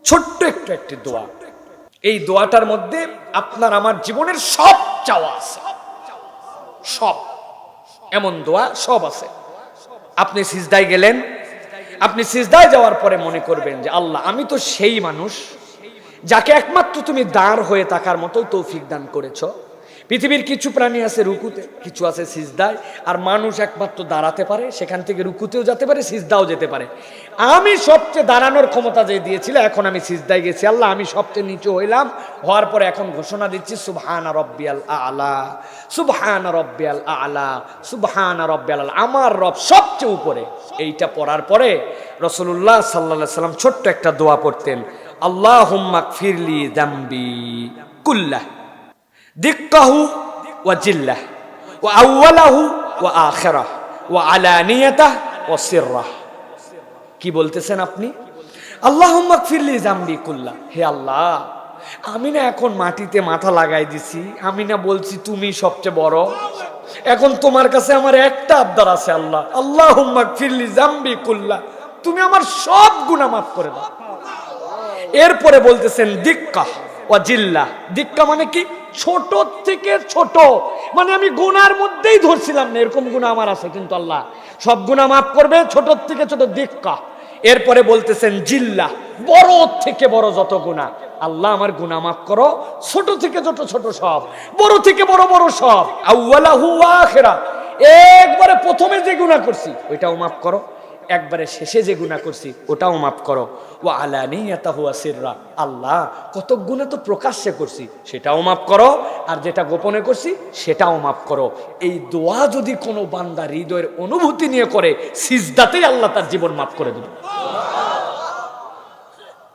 ছোট্ট একটি দোয়া। এই দোয়াটার মধ্যে আপনার আমার জীবনের সব চাওয়া আছে, সব এমন দোয়া সব আছে। আপনি সিজদায় গেলেন, আপনি সিজদায় যাওয়ার পরে মনে করবেন যে আল্লাহ, আমি তো সেই মানুষ যাকে একমাত্র তুমি দাঁড় হয়ে থাকার মতো তৌফিক দান করেছো। পৃথিবীর কিছু প্রাণী আছে রুকুতে, কিছু আছে সিজদায়, আর মানুষ একমাত্র দাঁড়াতে পারে, সেখান থেকে রুকুতেও যেতে পারে, সিজদাও যেতে পারে। আমি সবচেয়ে দাঁড়ানোর ক্ষমতা যে দিয়েছিল, এখন আমি সিজদায় গেছি আল্লাহ, আমি সবচেয়ে নিচু হইলাম। হওয়ার পরে এখন ঘোষণা দিচ্ছি সুবহানা রব্বিয়াল আলা, সুবহানা রব্বিয়াল আলা, সুবহানা রব্বিয়াল আলা, আমার রব সবচেয়ে উপরে। এইটা পড়ার পরে রাসূলুল্লাহ সাল্লাল্লাহু আলাইহি সাল্লাম ছোট্ট একটা দোয়া পড়তেন, আল্লাহুম্মা গফিরলি যামবি কুল্লাহ দিক্কাহু ওয়া জিল্লাহ ওয়া আউওয়ালাহু ওয়া আখিরাহ ওয়া আলানিয়াতাহ ওয়া সিররাহ। কি বলতেছেন আপনি? আল্লাহুম্মা গফিরলি যামবি কুল্লাহ, হে আল্লাহ, আমি না এখন মাটিতে মাথা লাগাই দিছি, আমি না বলছি তুমি সবচেয়ে বড়। এখন তোমার কাছে আমার একটা আবদার আছে আল্লাহ, আল্লাহুম্মা গফিরলি যামবি কুল্লাহ, তুমি আমার সব গুনাহ মাফ করে দাও। এরপরে বলতেছেন দিক্কাহ ওয়া জিল্লাহ। দিক্কা মানে কি? ছোট থেকে ছোট, মানে আমি গুনার মধ্যেই ধরছিলাম না, এরকম গুনাহ আমার আছে, কিন্তু আল্লাহ সব গুনাহ মাফ করবে, ছোট থেকে ছোট দিক্কা। এরপরে বলতেছেন জিল্লাহ, বড় থেকে বড় যত গুনাহ, আল্লাহ আমার গুনাহ মাফ করো, ছোট থেকে ছোট ছোট সব, বড় থেকে বড় বড় সব। আউওয়ালাহু ওয়া আখিরা, একবারে প্রথমে যে গুনাহ করছি ওইটাও মাফ করো, একবারে শেষে যে গুনাহ করছি ওটাও মাফ করো। ওয়া আলানিয়াতাহু ওয়া সিররা, আল্লাহ কত গুনাহ তো প্রকাশ্যে করছি সেটাও মাফ করো, আর যেটা গোপনে করছি সেটাও মাফ করো। এই দোয়া যদি কোনো বান্দা হৃদয়ের অনুভূতি নিয়ে করে, সিজদাতেই আল্লাহ তার জীবন মাফ করে দেবে।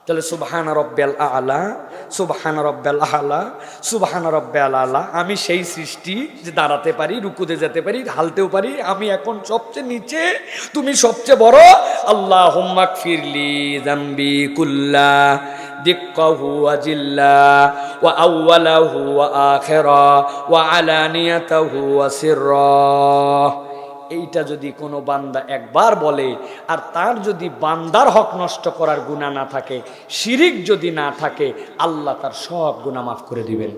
তাহলে সুবহানা রব্বিয়াল আলা, সুবহানা রব্বিয়াল আলা, সুবহানা রব্বিয়াল আলা। আমি সেই সৃষ্টি যে দাঁড়াতে পারি, রুকুতে যেতে পারি, হালতেও পারি, আমি এখন সবচেয়ে নিচে, তুমি সবচেয়ে বড়। আল্লাহুম্মা গফিরলি যামবি কুল্লাহ দিক্কাহু ওয়া জিল্লাহ ওয়া আউওয়ালাহু ওয়া আখিরাহ ওয়া আলানিয়াতাহু ওয়া সিররাহ। এইটা যদি কোনো বান্দা একবার বলে, আর তার যদি বান্দার হক নষ্ট করার গুনাহ না থাকে, শিরিক যদি না থাকে, আল্লাহ তার সব গুনাহ মাফ করে দিবেন।